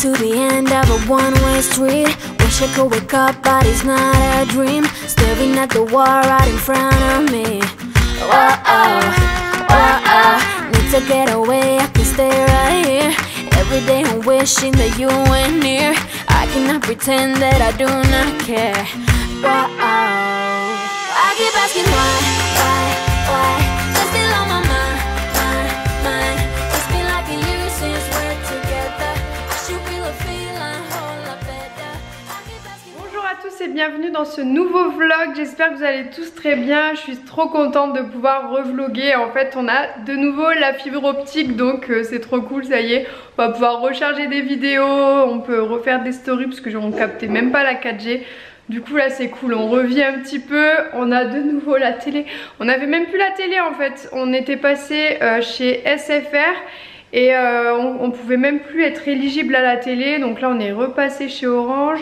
to the end of a one-way street. Wish I could wake up, but it's not a dream. Staring at the wall right in front of me. Need to get away, I can stay right here. Every day I'm wishing that you were near. I cannot pretend that I do not care. I keep asking why? You're still on my mind. It's been like a year since we're together. I should feel a feeling whole lot better. I keep asking. Bonjour à tous et bienvenue dans ce nouveau vlog. J'espère que vous allez tous très bien. Je suis trop contente de pouvoir revloguer. En fait on a de nouveau la fibre optique, donc c'est trop cool, ça y est. On va pouvoir recharger des vidéos, on peut refaire des stories parce que on captait même pas la 4G. Du coup là c'est cool, on revit un petit peu, on a de nouveau la télé. On avait même plus la télé en fait, on était passé chez SFR et on pouvait même plus être éligible à la télé. Donc là on est repassé chez Orange.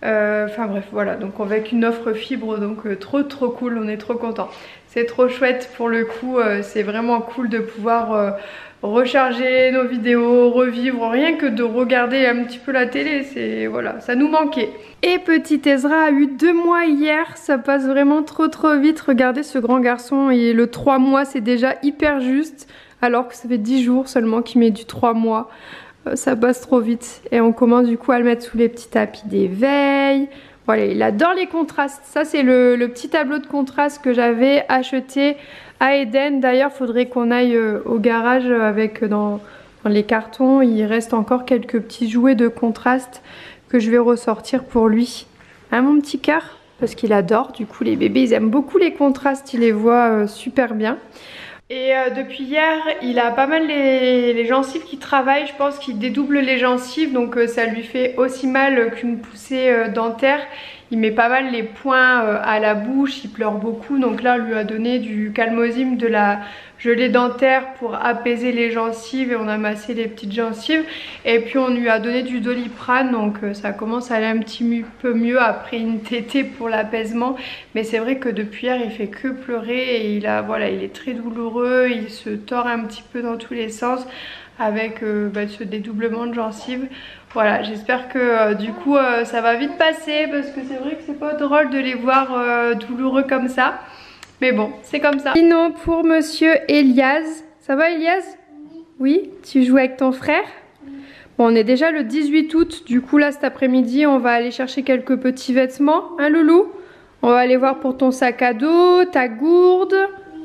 Enfin bref voilà, donc avec une offre fibre, donc trop cool, on est trop content. C'est trop chouette pour le coup, c'est vraiment cool de pouvoir recharger nos vidéos, revivre, rien que de regarder un petit peu la télé, c'est voilà, ça nous manquait. Et petit Ezra a eu 2 mois hier, ça passe vraiment trop vite. Regardez ce grand garçon, et le 3 mois c'est déjà hyper juste, alors que ça fait 10 jours seulement qu'il met du 3 mois. Ça passe trop vite et on commence du coup à le mettre sous les petits tapis d'éveil. Voilà, il adore les contrastes. Ça c'est le petit tableau de contraste que j'avais acheté à Eden. D'ailleurs faudrait qu'on aille au garage avec dans les cartons. Il reste encore quelques petits jouets de contraste que je vais ressortir pour lui. Hein mon petit cœur? Parce qu'il adore, du coup les bébés ils aiment beaucoup les contrastes, ils les voient super bien. Et depuis hier, il a pas mal les gencives qui travaillent. Je pense qu'il dédouble les gencives, donc ça lui fait aussi mal qu'une poussée dentaire. Il met pas mal les poings à la bouche, il pleure beaucoup. Donc là, on lui a donné du Calmosym, de la gelée dentaire pour apaiser les gencives, et on a massé les petites gencives. Et puis on lui a donné du Doliprane, donc ça commence à aller un petit peu mieux après une tétée pour l'apaisement. Mais c'est vrai que depuis hier, il fait que pleurer et il est très douloureux, il se tord un petit peu dans tous les sens avec ce dédoublement de gencives. Voilà, j'espère que du coup ça va vite passer, parce que c'est vrai que c'est pas drôle de les voir douloureux comme ça. Mais bon, c'est comme ça. Sinon pour monsieur Elias, ça va Elias? Oui, tu joues avec ton frère? Bon, on est déjà le 18 août, du coup là cet après-midi on va aller chercher quelques petits vêtements, hein loulou? On va aller voir pour ton sac à dos, ta gourde,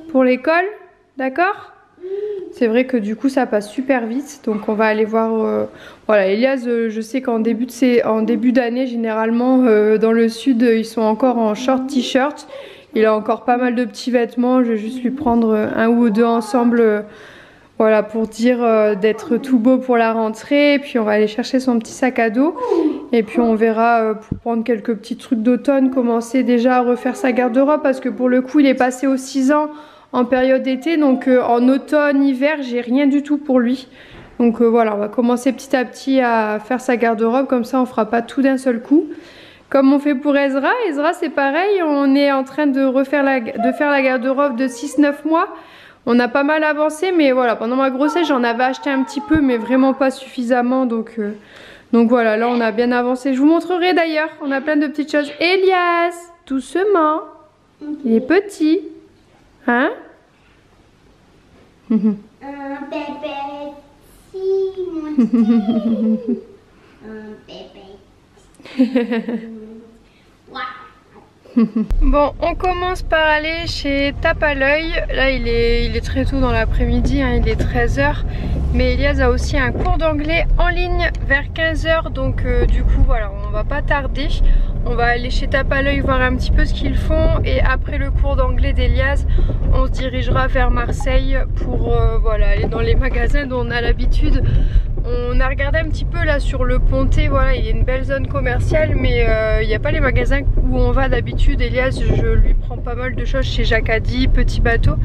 pour l'école, d'accord? C'est vrai que du coup ça passe super vite, donc on va aller voir. Voilà, Elias, je sais qu'en début d'année généralement dans le sud ils sont encore en short t-shirt. Il a encore pas mal de petits vêtements, je vais juste lui prendre un ou deux ensemble, voilà, pour dire d'être tout beau pour la rentrée. Et puis on va aller chercher son petit sac à dos, et puis on verra pour prendre quelques petits trucs d'automne, commencer déjà à refaire sa garde-robe, parce que pour le coup il est passé aux 6 ans en période d'été, donc en automne, hiver, j'ai rien du tout pour lui. Donc voilà, on va commencer petit à petit à faire sa garde-robe, comme ça on fera pas tout d'un seul coup. Comme on fait pour Ezra, Ezra c'est pareil, on est en train de faire la garde-robe de 6-9 mois. On a pas mal avancé, mais voilà, pendant ma grossesse j'en avais acheté un petit peu, mais vraiment pas suffisamment, donc voilà, là on a bien avancé. Je vous montrerai d'ailleurs, on a plein de petites choses. Elias, doucement, il est petit. Hein? Un bébé petit, mon petit. Un bébé. Bon, on commence par aller chez Tape à l'œil. Là il est très tôt dans l'après-midi, hein, il est 13 h. Mais Elias a aussi un cours d'anglais en ligne vers 15 h. Donc du coup voilà, on va pas tarder. On va aller chez Tape à l'œil voir un petit peu ce qu'ils font. Et après le cours d'anglais d'Elias, on se dirigera vers Marseille pour voilà, aller dans les magasins dont on a l'habitude. On a regardé un petit peu là sur le Pontet, voilà, il y a une belle zone commerciale, mais il n'y a pas les magasins où on va d'habitude. Elias, je lui prends pas mal de choses chez Jacadi, Petit Bateau,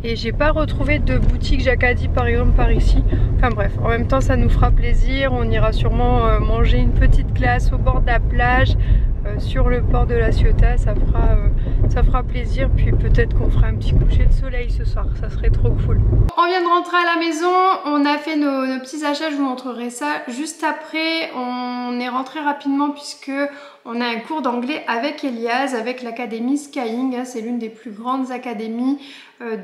et j'ai pas retrouvé de boutique Jacadi par exemple par ici. Enfin bref, en même temps ça nous fera plaisir, on ira sûrement manger une petite glace au bord de la plage, sur le port de la Ciotat, ça fera ça fera plaisir. Puis peut-être qu'on fera un petit coucher de soleil ce soir, ça serait trop cool. On vient de rentrer à la maison, on a fait nos petits achats, je vous montrerai ça juste après. On est rentré rapidement puisque on a un cours d'anglais avec Elias, avec l'académie Skying. C'est l'une des plus grandes académies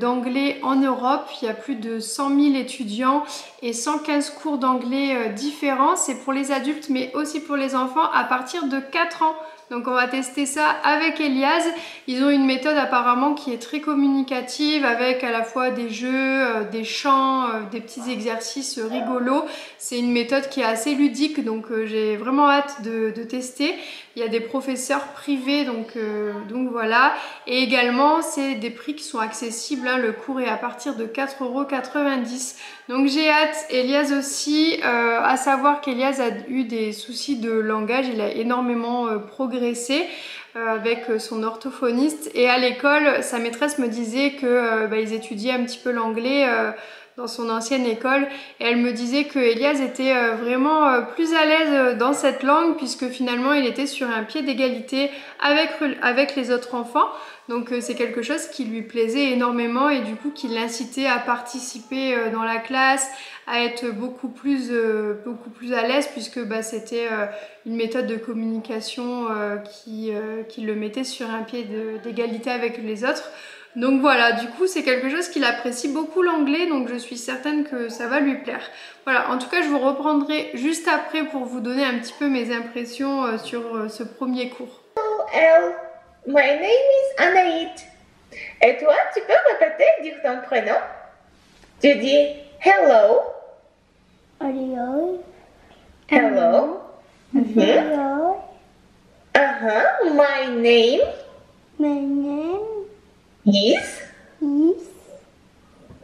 d'anglais en Europe. Il y a plus de 100 000 étudiants et 115 cours d'anglais différents. C'est pour les adultes mais aussi pour les enfants à partir de 4 ans. Donc on va tester ça avec Elias. Ils ont une méthode apparemment qui est très communicative avec à la fois des jeux, des chants, des petits exercices rigolos. C'est une méthode qui est assez ludique donc j'ai vraiment hâte de tester. Il y a des professeurs privés donc voilà. Et également c'est des prix qui sont accessibles. Hein. Le cours est à partir de 4,90 €. Donc j'ai hâte, Elias aussi, à savoir qu'Elias a eu des soucis de langage, il a énormément progressé avec son orthophoniste et à l'école sa maîtresse me disait que ils étudiaient un petit peu l'anglais dans son ancienne école et elle me disait que Elias était vraiment plus à l'aise dans cette langue puisque finalement il était sur un pied d'égalité avec les autres enfants. Donc c'est quelque chose qui lui plaisait énormément et du coup qui l'incitait à participer dans la classe, à être beaucoup plus à l'aise puisque c'était une méthode de communication qui le mettait sur un pied d'égalité avec les autres. Donc voilà, du coup c'est quelque chose qu'il apprécie beaucoup l'anglais, donc je suis certaine que ça va lui plaire. Voilà, en tout cas je vous reprendrai juste après pour vous donner un petit peu mes impressions sur ce premier cours. Hello, my name is Anaït. Et toi, tu peux répéter, dire ton prénom? Tu dis hello. Hello. Hello. Hello. My name My name is is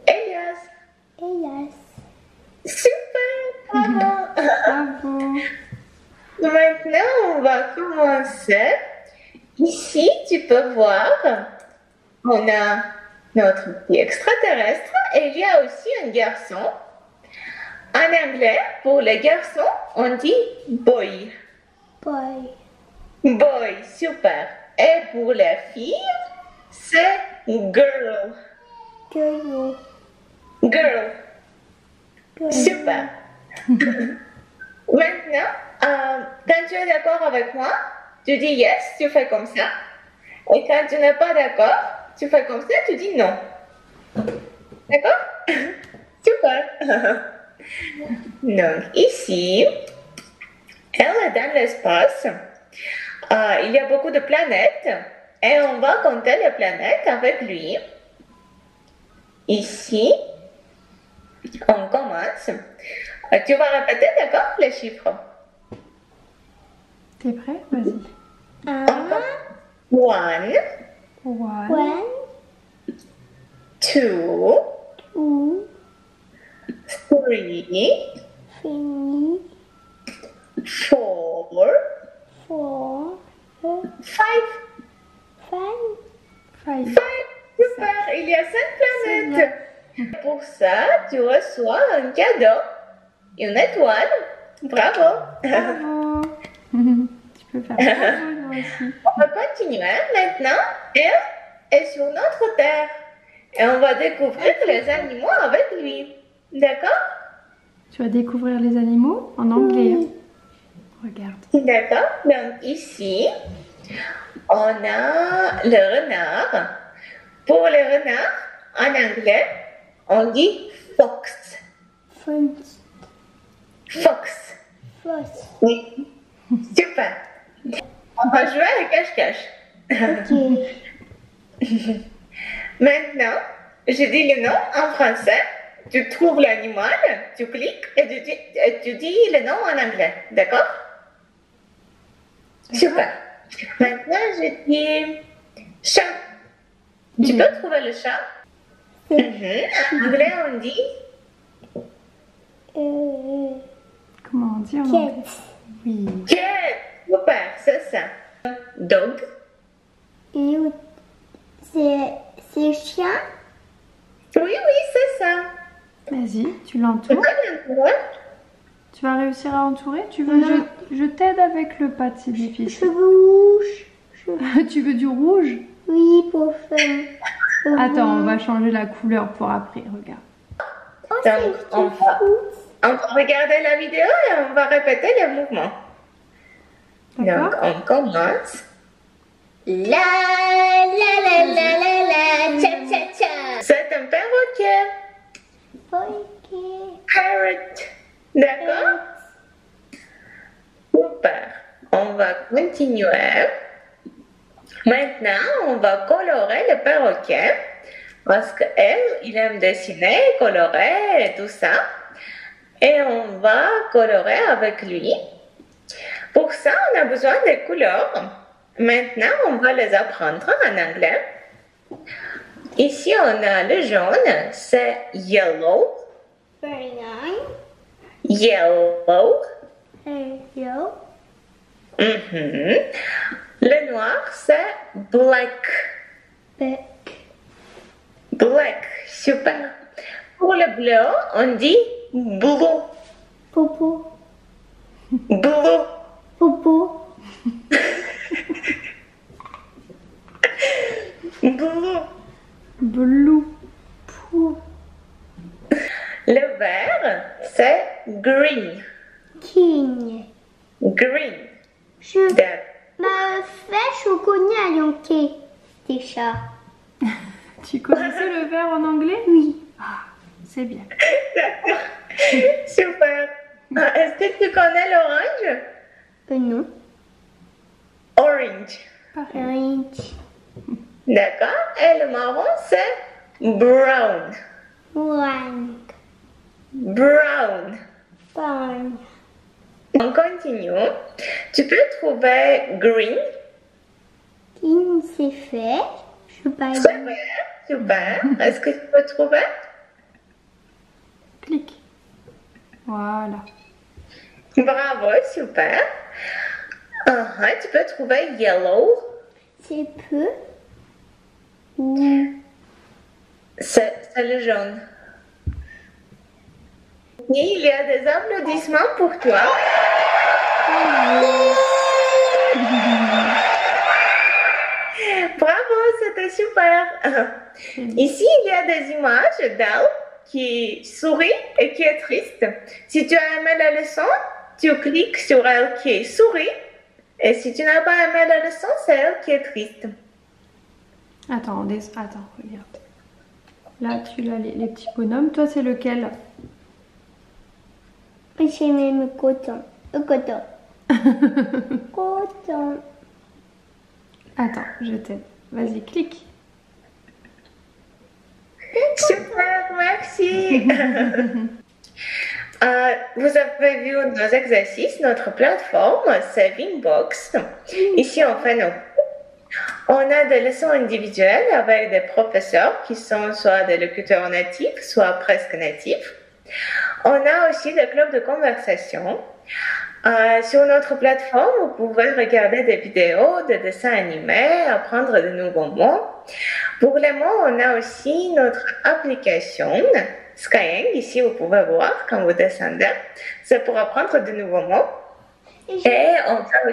Elias. Elias. Super, bravo. Bravo. Maintenant, on va commencer. Ici, tu peux voir, on a notre petit extraterrestre et il y a aussi un garçon. En anglais, pour les garçons, on dit boy. Boy. Boy, super. Et pour les filles, c'est girl. Girl. Girl. Girl. Super. Maintenant, quand tu es d'accord avec moi, tu dis yes, tu fais comme ça. Et quand tu n'es pas d'accord, tu fais comme ça, tu dis non. D'accord? Super. Donc ici, elle est dans l'espace. Il y a beaucoup de planètes et on va compter les planètes avec lui. Ici, on commence. Tu vas répéter, d'accord, les chiffres? T'es prêt? Vas-y. One, One. two, Two. three, Three. four, 4. five. 5. Super, il y a 5 planètes. Pour ça, tu reçois un cadeau, une étoile. Bravo. Bravo. Tu peux faire bravo toi aussi. On va continuer maintenant. Elle est sur notre Terre. Et on va découvrir les animaux avec lui. D'accord? Tu vas découvrir les animaux en anglais. Hein. Regarde. D'accord. Donc ici, on a le renard. Pour le renard, en anglais, on dit fox. Fox. Fox. Fox. Oui. Super. On va jouer à cache-cache. Ok. Maintenant, je dis le nom en français. Tu trouves l'animal, tu cliques et tu dis le nom en anglais. D'accord? Super. Maintenant, je dis chat. Tu peux trouver le chat? En anglais, on dit Comment on dit en anglais? Cat. Oui. cat. Super, c'est ça. Dog. Et c'est chien. Oui, c'est ça. Vas-y, tu Tu l'entoures. peux l'entourer? Tu vas réussir à entourer? Tu veux Non. je t'aide avec le pad, c'est difficile. Cheveux rouges. Tu veux du rouge? Oui, pour faire. Attends, on va changer la couleur pour après, regarde. Oh, Donc, on va regarder la vidéo et on va répéter les mouvements. Donc, D'accord? on commence. La la la la la la, cha cha cha. C'est un perroquet. Ok. Parrot. D'accord? Super. On va continuer. Maintenant, on va colorer le perroquet parce qu'elle, il aime dessiner, colorer et tout ça. Et on va colorer avec lui. Pour ça, on a besoin des couleurs. Maintenant, on va les apprendre en anglais. Ici, on a le jaune, c'est yellow. Very nice. Yellow. Hello. Mhm. Le noir, c'est black. Back. Black, super. Pour le bleu, on dit blue. Popo. Blue. Popo. Blue. Blue. Pou. Le vert, c'est green. King. Green. Je D'accord. fais chocolat à Yankee. Des chats. Tu connaissais le vert en anglais? Oui. Ah, c'est bien. Super. Ah, est-ce que tu connais l'orange? Non. Orange. Pareil. Orange. D'accord. Et le marron, c'est brown. One. Brown. Barn. On continue. Tu peux trouver green. King, c'est fait. Je vais Super. Super. Est-ce que tu peux trouver? Clique. Voilà. Bravo, super. Tu peux trouver yellow. C'est peu. Ou. C'est le jaune. Et il y a des applaudissements pour toi. Bravo, c'était super. Ici, il y a des images d'elle qui sourit et qui est triste. Si tu as aimé la leçon, tu cliques sur elle qui sourit. Et si tu n'as pas aimé la leçon, c'est elle qui est triste. Attends, attends, regarde. Là, tu as les petits bonhommes. Toi, c'est lequel? J'ai même coton. Coton. Coton. Attends, je t'aide. Vas-y, clique. Super, merci. Vous avez vu nos exercices, notre plateforme, c'est Vinbox. Ici, on fait nos... On a des leçons individuelles avec des professeurs qui sont soit des locuteurs natifs, soit presque natifs. On a aussi des clubs de conversation. Sur notre plateforme, vous pouvez regarder des vidéos, des dessins animés, apprendre de nouveaux mots. Pour les mots, on a aussi notre application Skyeng. Ici, vous pouvez voir quand vous descendez. C'est pour apprendre de nouveaux mots. Et on fait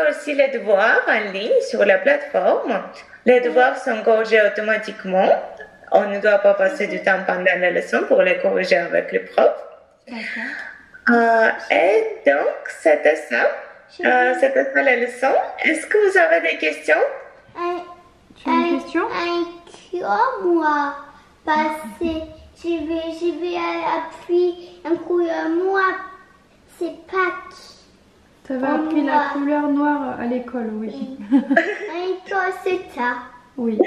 aussi les devoirs en ligne sur la plateforme. Les devoirs sont corrigés automatiquement. On ne doit pas passer du temps pendant la leçon pour les corriger avec le prof. Et donc, c'était ça. C'était ça la leçon. Est-ce que vous avez des questions? Tu as une question? Moi. Parce que je vais appuyer un couleur noire. C'est Pâques. Tu avais appris la couleur noire à l'école, oui. Et toi, c'est ça. Oui.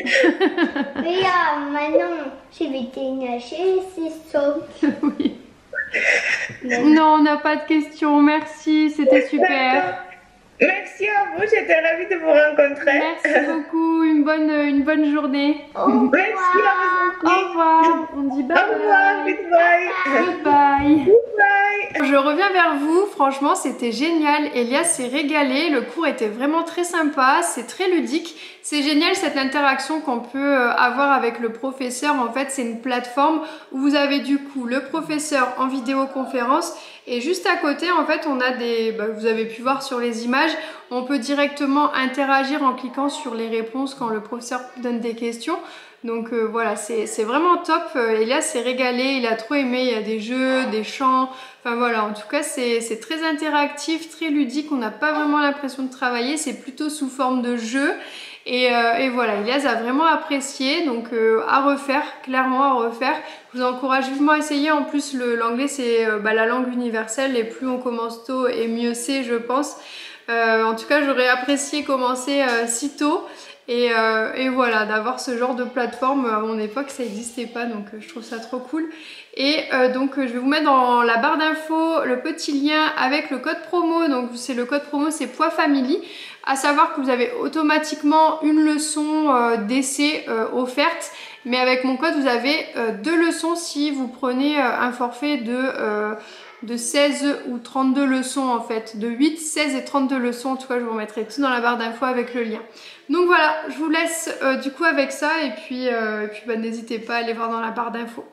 Mais maintenant, je vais dénager, c'est ça. Oui. Non, on n'a pas de questions. Merci, c'était super. Merci à vous, j'étais ravie de vous rencontrer. Merci beaucoup, une bonne journée. Merci à vous. Au revoir. On dit bye Au revoir, bye. goodbye. Goodbye. Goodbye. Je reviens vers vous, franchement c'était génial, Elias s'est régalé, le cours était vraiment très sympa, c'est très ludique, c'est génial cette interaction qu'on peut avoir avec le professeur. En fait c'est une plateforme où vous avez du coup le professeur en vidéoconférence Et juste à côté en fait on a des, vous avez pu voir sur les images, on peut directement interagir en cliquant sur les réponses quand le professeur donne des questions. Donc voilà, c'est vraiment top. Elias s'est régalé, il a trop aimé, il y a des jeux, des chants, enfin voilà, en tout cas c'est très interactif, très ludique, on n'a pas vraiment l'impression de travailler, c'est plutôt sous forme de jeu. Et voilà, Elias a vraiment apprécié, donc à refaire, clairement à refaire. Je vous encourage vivement à essayer. En plus l'anglais c'est la langue universelle et plus on commence tôt et mieux c'est, je pense. En tout cas j'aurais apprécié commencer si tôt. Et voilà, d'avoir ce genre de plateforme, à mon époque ça n'existait pas, donc je trouve ça trop cool. Et donc je vais vous mettre dans la barre d'infos le petit lien avec le code promo. Donc c'est le code promo, c'est Poids Family. À savoir que vous avez automatiquement une leçon d'essai offerte, mais avec mon code vous avez 2 leçons si vous prenez un forfait de 16 ou 32 leçons en fait, de 8, 16 et 32 leçons. En tout cas je vous remettrai tout dans la barre d'infos avec le lien. Donc voilà, je vous laisse du coup avec ça et puis n'hésitez pas à aller voir dans la barre d'infos.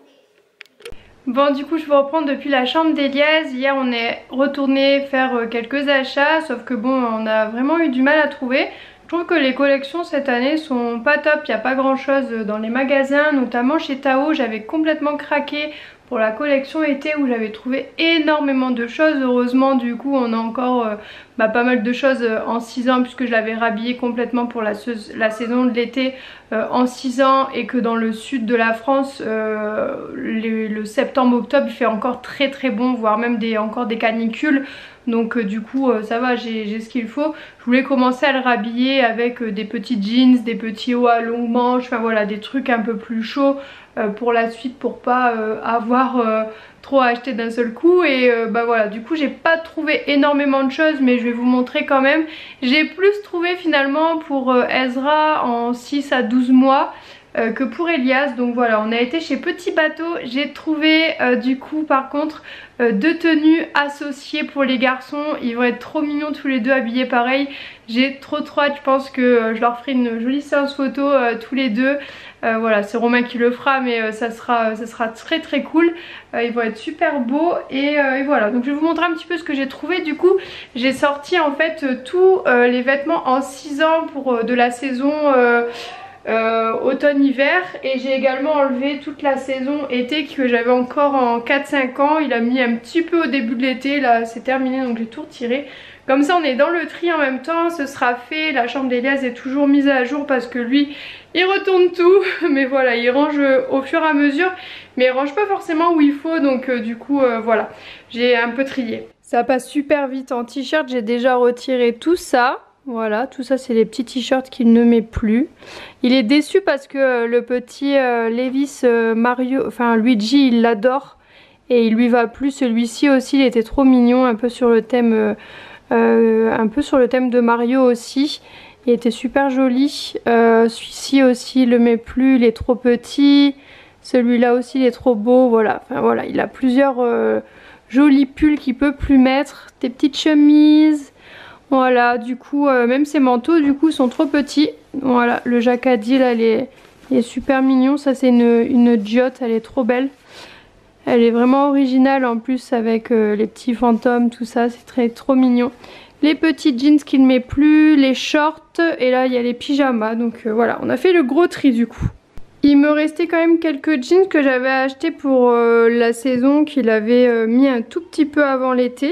Bon, du coup je vous reprends depuis la chambre d'Elias. Hier on est retourné faire quelques achats, sauf que bon, on a vraiment eu du mal à trouver. Je trouve que les collections cette année sont pas top, il n'y a pas grand chose dans les magasins, notamment chez Tao. J'avais complètement craqué pour la collection été où j'avais trouvé énormément de choses. Heureusement du coup on a encore pas mal de choses en 6 ans, puisque je l'avais rhabillé complètement pour la saison de l'été en 6 ans, et que dans le sud de la France le septembre-octobre il fait encore très très bon, voire même encore des canicules. Donc du coup ça va, j'ai ce qu'il faut. Je voulais commencer à le rhabiller avec des petits jeans, des petits hauts à longues manches, enfin voilà, des trucs un peu plus chauds pour la suite, pour pas avoir trop à acheter d'un seul coup. Et voilà, du coup j'ai pas trouvé énormément de choses, mais je vais vous montrer quand même. J'ai plus trouvé finalement pour Ezra en 6 à 12 mois que pour Elias. Donc voilà, on a été chez Petit Bateau. J'ai trouvé du coup par contre 2 tenues associées pour les garçons. Ils vont être trop mignons tous les deux habillés pareil. J'ai trop hâte, je pense que je leur ferai une jolie séance photo tous les deux. Voilà, c'est Romain qui le fera, mais ça sera très très cool. Ils vont être super beaux et voilà. Donc je vais vous montrer un petit peu ce que j'ai trouvé. Du coup j'ai sorti en fait tous les vêtements en 6 ans pour de la saison automne-hiver, et j'ai également enlevé toute la saison été que j'avais encore en 4-5 ans. Il a mis un petit peu au début de l'été, là c'est terminé, donc j'ai tout retiré. Comme ça on est dans le tri en même temps, ce sera fait. La chambre d'Elias est toujours mise à jour parce que lui il retourne tout, mais voilà, il range au fur et à mesure, mais il range pas forcément où il faut, donc du coup voilà, j'ai un peu trié. Ça passe super vite. En t-shirt j'ai déjà retiré tout ça. Voilà, tout ça c'est les petits t-shirts qu'il ne met plus. Il est déçu parce que le petit Levis Mario, enfin Luigi, il l'adore et il lui va plus. Celui-ci aussi, il était trop mignon, un peu sur le thème de Mario aussi. Il était super joli. Celui-ci aussi, il le met plus, il est trop petit. Celui-là aussi, il est trop beau. Voilà, enfin voilà, il a plusieurs jolis pulls qu'il peut plus mettre, des petites chemises. Voilà, du coup, même ses manteaux, du coup, sont trop petits. Voilà, le jacadi, là, il est super mignon. Ça, c'est une giotte, elle est trop belle. Elle est vraiment originale, en plus, avec les petits fantômes, tout ça. C'est trop mignon. Les petits jeans qu'il ne met plus, les shorts, et là, il y a les pyjamas. Donc, voilà, on a fait le gros tri, du coup. Il me restait quand même quelques jeans que j'avais achetés pour la saison, qu'il avait mis un tout petit peu avant l'été.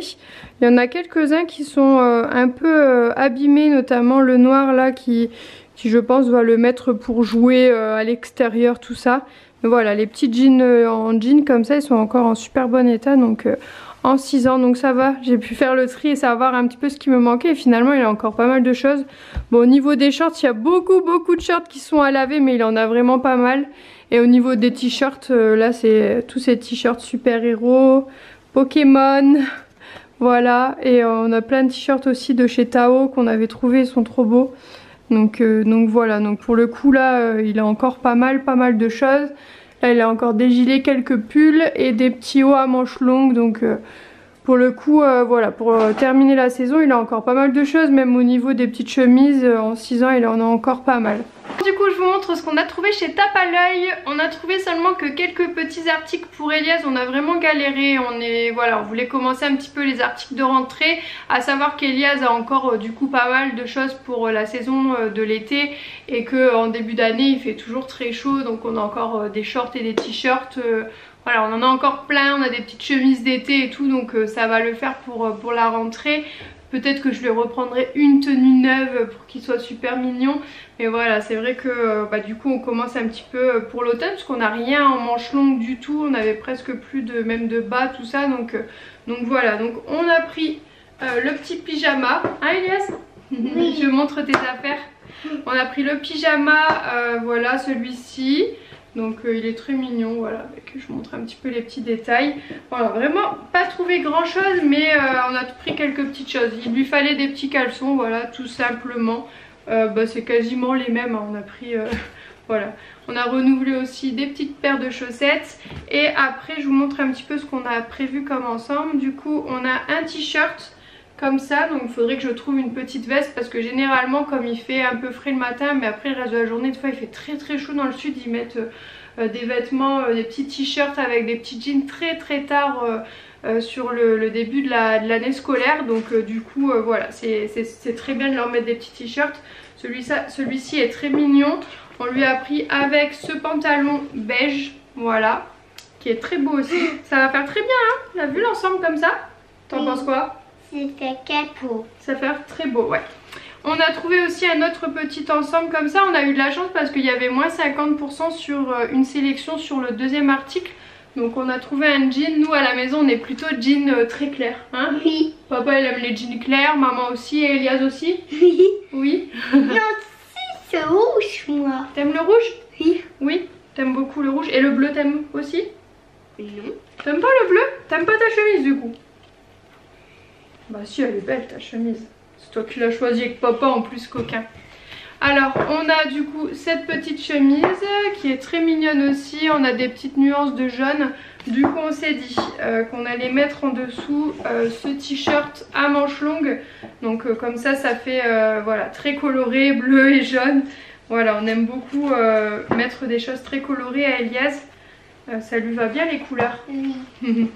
Il y en a quelques-uns qui sont un peu abîmés, notamment le noir là qui je pense va le mettre pour jouer à l'extérieur, tout ça. Mais voilà, les petits jeans en jean comme ça, ils sont encore en super bon état, donc en 6 ans, donc ça va. J'ai pu faire le tri et savoir un petit peu ce qui me manquait, et finalement il y a encore pas mal de choses. Bon, au niveau des shorts, il y a beaucoup de shorts qui sont à laver, mais il en a vraiment pas mal. Et au niveau des t-shirts, là c'est tous ces t-shirts super-héros, Pokémon. Voilà, et on a plein de t-shirts aussi de chez Tao qu'on avait trouvé, ils sont trop beaux. Donc voilà, donc pour le coup là, il a encore pas mal de choses. Là il a encore des gilets, quelques pulls et des petits hauts à manches longues. Donc pour le coup, voilà, pour terminer la saison, il a encore pas mal de choses, même au niveau des petites chemises, en 6 ans, il en a encore pas mal. Du coup, je vous montre ce qu'on a trouvé chez Tape à l'œil. On a trouvé seulement que quelques petits articles pour Elias, on a vraiment galéré. Voilà, on voulait commencer un petit peu les articles de rentrée, à savoir qu'Elias a encore du coup pas mal de choses pour la saison de l'été et qu'en début d'année, il fait toujours très chaud, donc on a encore des shorts et des t-shirts. Voilà, on en a encore plein, on a des petites chemises d'été et tout, donc ça va le faire pour la rentrée. Peut-être que je lui reprendrai une tenue neuve pour qu'il soit super mignon. Mais voilà, c'est vrai que du coup on commence un petit peu pour l'automne, parce qu'on n'a rien en manche longue du tout. On avait presque plus même de bas, tout ça. Donc voilà, donc on a pris le petit pyjama. Hein Elias? Oui. Je montre tes affaires. On a pris le pyjama, voilà, celui-ci. Donc il est très mignon, voilà, je vous montre un petit peu les petits détails. Voilà, vraiment pas trouvé grand chose, mais on a pris quelques petites choses. Il lui fallait des petits caleçons, voilà, tout simplement. C'est quasiment les mêmes, hein. On a pris, voilà. On a renouvelé aussi des petites paires de chaussettes. Et après je vous montre un petit peu ce qu'on a prévu comme ensemble. Du coup on a un t-shirt comme ça, donc il faudrait que je trouve une petite veste, parce que généralement comme il fait un peu frais le matin, mais après le reste de la journée, des fois il fait très chaud dans le sud, ils mettent des vêtements, des petits t-shirts avec des petits jeans très tard sur le début de l'année scolaire. Donc du coup voilà, c'est très bien de leur mettre des petits t-shirts. Celui-ci est très mignon. On lui a pris avec ce pantalon beige, voilà, qui est très beau aussi. Ça va faire très bien, hein. On a vu l'ensemble comme ça. T'en penses quoi? C'est cadeau. Ça fait très beau, ouais. On a trouvé aussi un autre petit ensemble comme ça. On a eu de la chance parce qu'il y avait moins 50% sur une sélection sur le deuxième article. Donc on a trouvé un jean. Nous à la maison on est plutôt jean très clair, hein. Oui. Papa il aime les jeans clairs, maman aussi, et Elias aussi. Oui. Oui. Non, c'est rouge moi. T'aimes le rouge? Oui. Oui. T'aimes beaucoup le rouge. Et le bleu t'aimes aussi? Non. T'aimes pas le bleu? T'aimes pas ta chemise du coup? Bah si, elle est belle ta chemise. C'est toi qui l'as choisie avec papa en plus, coquin. Alors on a du coup cette petite chemise qui est très mignonne aussi. On a des petites nuances de jaune. Du coup on s'est dit qu'on allait mettre en dessous ce t-shirt à manches longues. Donc comme ça fait voilà, très coloré, bleu et jaune. Voilà, on aime beaucoup mettre des choses très colorées à Elias. Ça lui va bien les couleurs. Oui.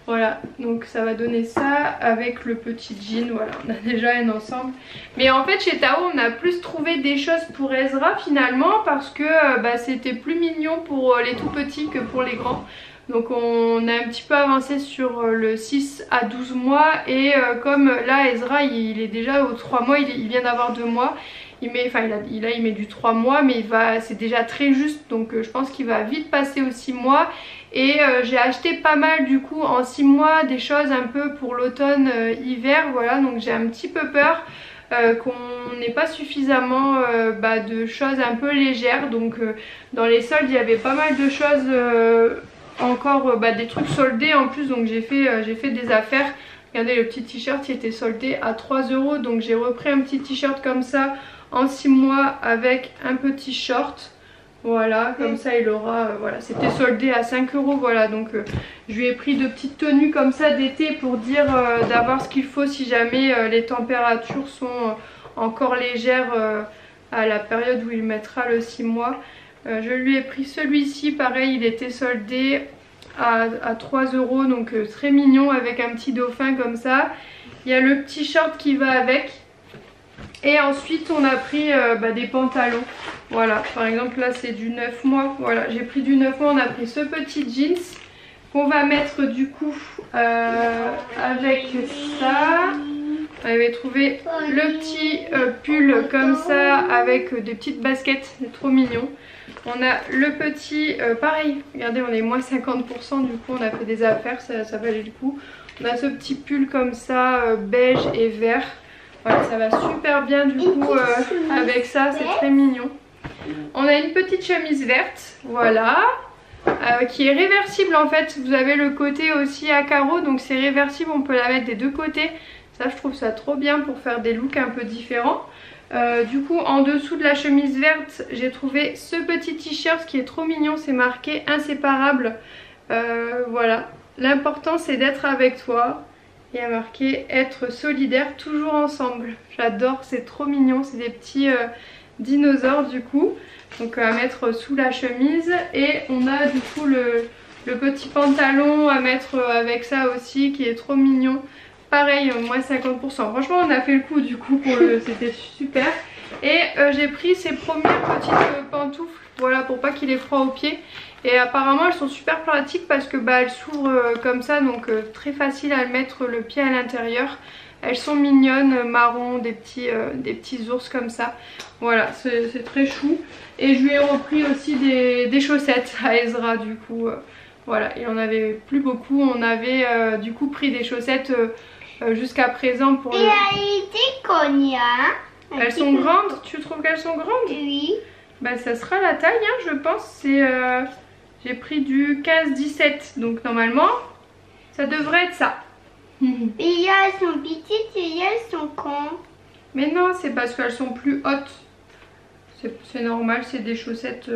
Voilà, donc ça va donner ça avec le petit jean. Voilà, on a déjà un ensemble. Mais en fait chez Tao on a plus trouvé des choses pour Ezra finalement, parce que c'était plus mignon pour les tout petits que pour les grands. Donc on a un petit peu avancé sur le 6 à 12 mois. Et comme là Ezra il est déjà aux 3 mois, il vient d'avoir 2 mois. Il met du 3 mois, mais c'est déjà très juste, donc je pense qu'il va vite passer aux 6 mois. Et j'ai acheté pas mal du coup en 6 mois des choses un peu pour l'automne, hiver, voilà. Donc j'ai un petit peu peur qu'on n'ait pas suffisamment de choses un peu légères. Donc dans les soldes il y avait pas mal de choses, encore des trucs soldés en plus, donc j'ai fait des affaires. Regardez, le petit t-shirt il était soldé à 3 €, donc j'ai repris un petit t-shirt comme ça en 6 mois avec un petit short. Voilà, comme ça il aura, voilà, c'était soldé à 5 €, voilà. Donc je lui ai pris de petites tenues comme ça d'été pour dire d'avoir ce qu'il faut si jamais les températures sont encore légères à la période où il mettra le 6 mois. Je lui ai pris celui-ci, pareil, il était soldé à 3 €, donc très mignon avec un petit dauphin comme ça. Il y a le petit short qui va avec. Et ensuite on a pris des pantalons. Voilà, par exemple là c'est du 9 mois. Voilà, j'ai pris du 9 mois. On a pris ce petit jeans qu'on va mettre du coup avec ça. On avait trouvé le petit pull comme ça avec des petites baskets, c'est trop mignon. On a le petit, pareil, regardez, on est moins 50%, du coup on a fait des affaires, ça valait le coup. On a ce petit pull comme ça, beige et vert. Voilà, ça va super bien du coup avec ça, c'est très mignon. On a une petite chemise verte, voilà, qui est réversible en fait. Vous avez le côté aussi à carreaux, donc c'est réversible, on peut la mettre des deux côtés. Ça, je trouve ça trop bien pour faire des looks un peu différents. Du coup, en dessous de la chemise verte, j'ai trouvé ce petit t-shirt qui est trop mignon. C'est marqué inséparable. Voilà, l'important c'est d'être avec toi. il y a marqué être solidaire toujours ensemble. J'adore, c'est trop mignon, c'est des petits dinosaures du coup. Donc à mettre sous la chemise et on a du coup le petit pantalon à mettre avec ça aussi qui est trop mignon. Pareil, moins 50%. Franchement on a fait le coup du coup pour c'était super. Et j'ai pris ces premières petites pantoufles, voilà, pour pas qu'il ait froid aux pieds. Et apparemment elles sont super pratiques parce que bah, elles s'ouvrent comme ça, donc très facile à mettre le pied à l'intérieur. Elles sont mignonnes, marron, des petits ours comme ça. Voilà, c'est très chou. Et je lui ai repris aussi des chaussettes à Ezra du coup. Voilà, il en avait plus beaucoup. On avait du coup pris des chaussettes jusqu'à présent pour Et le... elle était combien? Elles sont grandes? Tu trouves qu'elles sont grandes? Oui. Bah ça sera la taille hein, je pense. C'est j'ai pris du 15-17. Donc normalement ça devrait être ça. Et là, elles sont petites et là, elles sont grandes. Mais non, c'est parce qu'elles sont plus hautes. C'est normal, c'est des chaussettes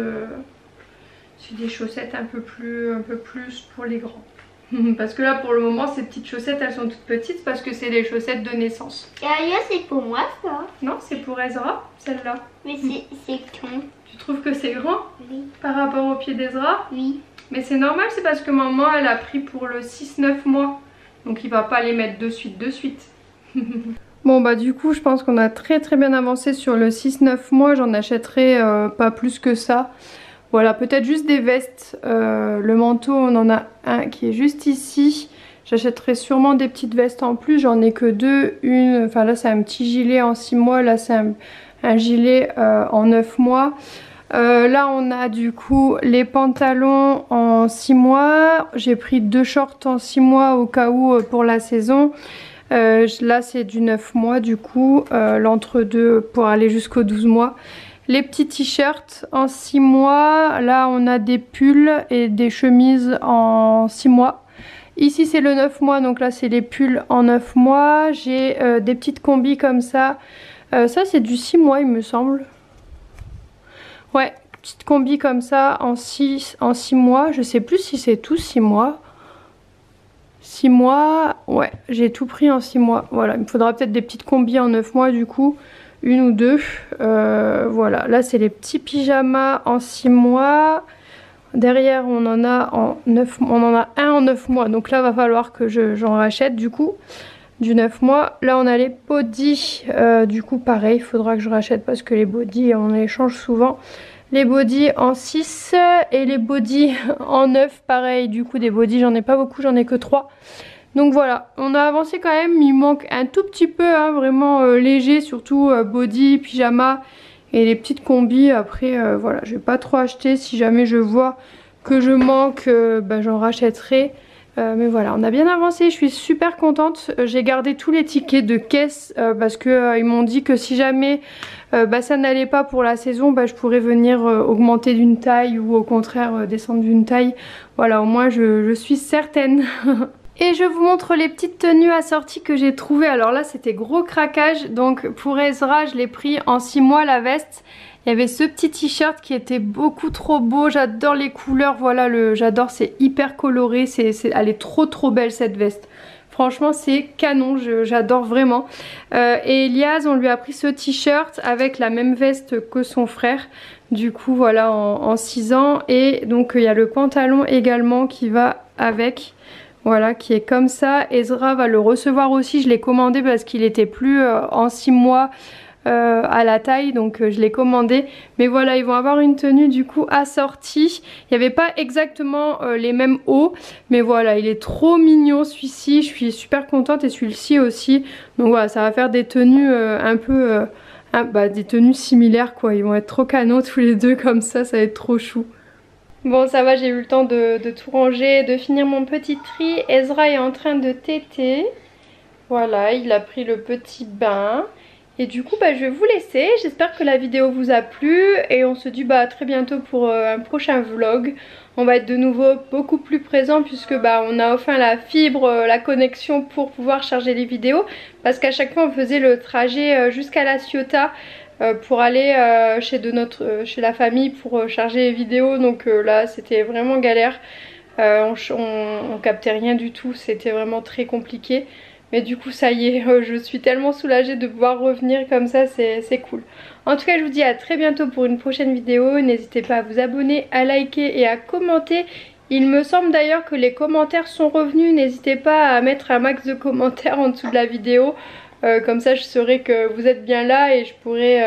un peu plus pour les grands. Parce que là pour le moment ces petites chaussettes elles sont toutes petites parce que c'est les chaussettes de naissance. Et là, c'est pour moi ça. Non, c'est pour Ezra, celle-là. Mais c'est grand. Tu trouves que c'est grand Oui. par rapport au pied d'Ezra? Oui. Mais c'est normal, c'est parce que maman elle a pris pour le 6-9 mois. Donc il va pas les mettre de suite. Bon bah du coup je pense qu'on a très bien avancé sur le 6-9 mois. J'en achèterai pas plus que ça. Voilà, peut-être juste des vestes. Le manteau on en a un qui est juste ici. J'achèterai sûrement des petites vestes en plus. J'en ai que deux. Enfin là c'est un petit gilet en 6 mois. Là c'est un gilet en 9 mois. Là on a du coup les pantalons en 6 mois. J'ai pris 2 shorts en 6 mois au cas où pour la saison. Là c'est du 9 mois du coup, l'entre-deux pour aller jusqu'aux 12 mois. Les petits t-shirts en 6 mois. Là on a des pulls et des chemises en 6 mois. Ici c'est le 9 mois, donc là c'est les pulls en 9 mois. J'ai des petites combis comme ça. Ça c'est du 6 mois il me semble. Ouais, petite combi comme ça en 6 mois. Je sais plus si c'est tout 6 mois. 6 mois, ouais, j'ai tout pris en 6 mois. Voilà, il me faudra peut-être des petites combis en 9 mois du coup. Une ou deux. Voilà, là c'est les petits pyjamas en 6 mois. Derrière on en a en 9 mois. On en a un en 9 mois. Donc là va falloir que j'en rachète du coup. Du 9 mois. Là on a les bodys, du coup pareil, il faudra que je rachète parce que les bodys on les change souvent. Les bodys en 6 et les bodys en 9 pareil, du coup des bodys j'en ai pas beaucoup, j'en ai que 3. Donc voilà, on a avancé quand même, il manque un tout petit peu, hein, vraiment léger, surtout body, pyjama et les petites combis. Après voilà, je vais pas trop acheter, si jamais je vois que je manque, bah, j'en rachèterai. Mais voilà, on a bien avancé, je suis super contente. J'ai gardé tous les tickets de caisse parce que ils m'ont dit que si jamais bah, ça n'allait pas pour la saison, bah, je pourrais venir augmenter d'une taille ou au contraire descendre d'une taille. Voilà, au moins je suis certaine. Et je vous montre les petites tenues assorties que j'ai trouvées. Alors là c'était gros craquage, donc pour Ezra je l'ai pris en 6 mois la veste. Il y avait ce petit t-shirt qui était beaucoup trop beau, j'adore les couleurs, voilà, j'adore, c'est hyper coloré, elle est trop belle cette veste. Franchement c'est canon, j'adore vraiment. Et Elias on lui a pris ce t-shirt avec la même veste que son frère, du coup voilà en 6 ans. Et donc il y a le pantalon également qui va avec. Voilà, qui est comme ça. Ezra va le recevoir aussi, je l'ai commandé parce qu'il était plus en 6 mois à la taille, donc je l'ai commandé. Mais voilà, ils vont avoir une tenue du coup assortie. Il n'y avait pas exactement les mêmes hauts, mais voilà, il est trop mignon celui-ci. Je suis super contente et celui-ci aussi. Donc voilà, ça va faire des tenues un peu... bah, des tenues similaires quoi. Ils vont être trop canons tous les deux comme ça va être trop chou. Bon ça va, j'ai eu le temps de tout ranger, de finir mon petit tri. Ezra est en train de téter. Voilà, il a pris le petit bain. Et du coup bah, je vais vous laisser. J'espère que la vidéo vous a plu. Et on se dit bah, à très bientôt pour un prochain vlog. On va être de nouveau beaucoup plus présent puisque bah, on a enfin la fibre, la connexion pour pouvoir charger les vidéos. Parce qu'à chaque fois on faisait le trajet jusqu'à La Ciotat. Pour aller chez la famille pour charger les vidéos, donc là c'était vraiment galère, on captait rien du tout, c'était vraiment très compliqué. Mais du coup ça y est, je suis tellement soulagée de pouvoir revenir comme ça, c'est cool. En tout cas je vous dis à très bientôt pour une prochaine vidéo. N'hésitez pas à vous abonner, à liker et à commenter. Il me semble d'ailleurs que les commentaires sont revenus. N'hésitez pas à mettre un max de commentaires en dessous de la vidéo. Comme ça je saurai que vous êtes bien là et je pourrai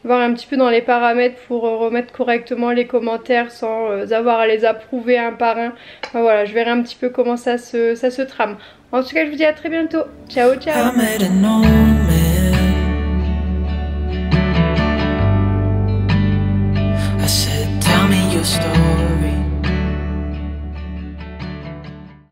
voir un petit peu dans les paramètres pour remettre correctement les commentaires sans avoir à les approuver un par un. Enfin, voilà, je verrai un petit peu comment ça se trame. En tout cas je vous dis à très bientôt. Ciao ciao.